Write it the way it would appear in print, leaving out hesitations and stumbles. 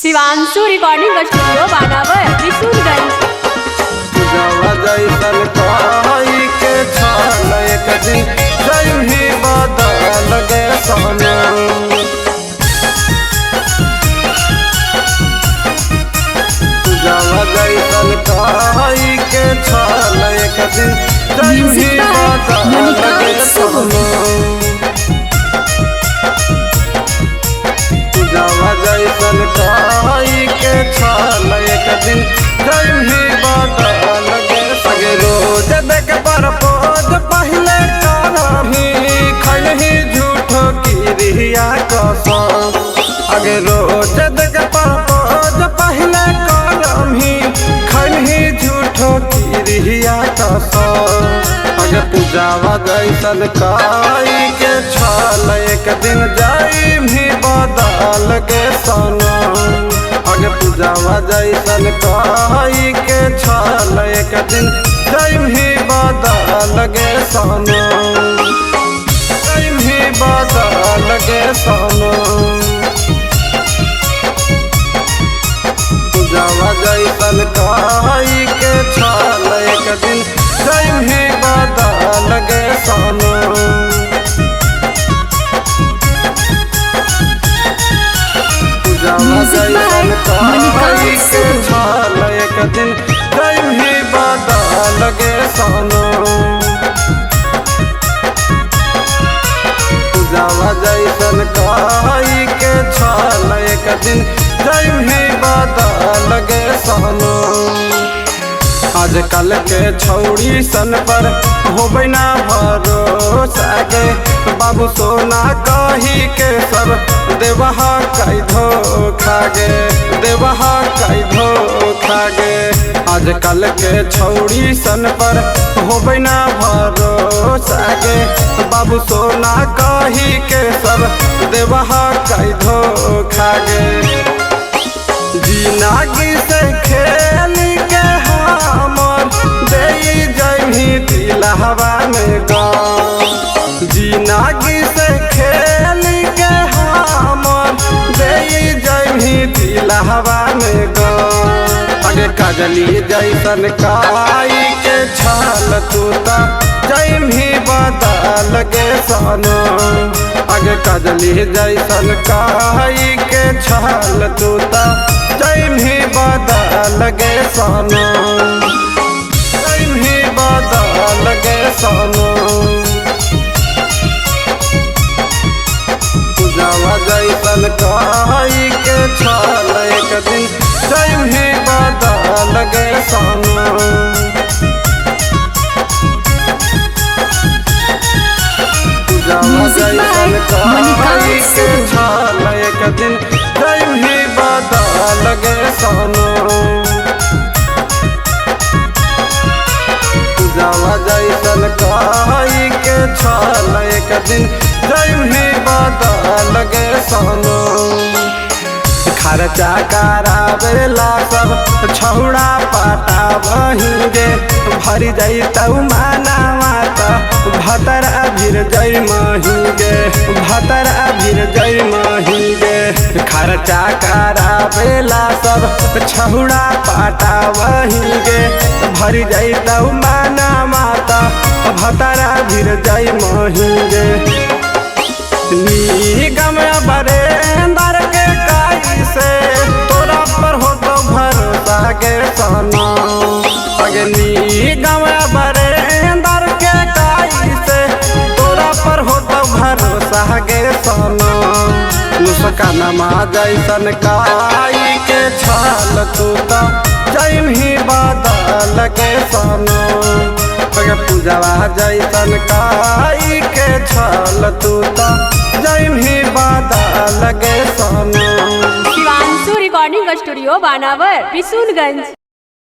Shivanshu recording studio बानावर त्रिशूलगंज। पूजावा जैसन काई के छाल एक दिन जैही बदल गे सोना। पूजावा जैसन काई के छाल एक दिन जैही बदल गे सोना। पूजावा जैसन काई के छाल एक दिन जैही बदल गे सगे। रोज देख पर पोज पहले करही खैलही झूठो की रिया कसम। अगे रोज देख पर पोज पहले करही खैलही झूठो की रिया कसम। अगे पूजावा जैसन काई के छाल एक दिन जाई भी बदल गे सोना। अगे पूजावा जैसन काई के छाल एक दिन जाई भी बदल गे सोना। जाई भी बदल गे सोना। पूजावा जैसन काई के छाल एक दिन जाई भी बदल गे सोना। पूजावा जैसन काई के छाल एक दिन जैही बदल गे सोना। पूजावा जैसन काई के छाल एक दिन जैही बदल गे सोना। आजकल के छौड़ी सन पर होबै ना भरोसा गे। बाबू सोना कही के सब देवहा कई धोखा गे। देवहा कई धोखा गे। आजकल के छौड़ी सन पर होबै ना भरोसा गे। बाबू सोना कही के सब देवहा कई धोखा गे। जिंदगी से खेल के हमर दे जैही दिलहवा में गाँव। जिंदगी से खेल के हमर दे जैही दिलहवा में गाँव। अगे कजली जैसन काई के छाल तूता जैही बदल गे सोना। अगे कजली जैसन काई के छाल तूता जैही बदल गे सोना। जैही बदल गे सोना। पूजावा जैसन काई के छाल एक दिन जैही बदल गे सोना। पूजावा जैसन काई के छाल एक दिन जैही बदल गे सोना। पूजावा जैसन काई के छाल एक दिन जैही बदल गे सोना। खर्चा करावेला सब छौड़ा पाटा बही गे। भरी जैतौ मानावा त भतरा भिर जै मही गे। भतरा भिर जै मही गे। खर्चा करावेला सब छौड़ा पाटा बही गे। भरी जैतौ मानावा त भतरा भिर जै मही गे। निगम बरेंदर के काई से तोरा पर हो तो भरोसा गे सोना। अगे निगम बरेंदर के काई से तोरा पर हो तो भरोसा गे सोना। मुस्कानमा जैसन काई के छाल तूता जैही बदल गे सोना। पूजावा जैसन काई के छाल तूता जैही बदल गे सोना। शिवांशु रिकॉर्डिंग स्टूडियो बानावर त्रिशूलगंज।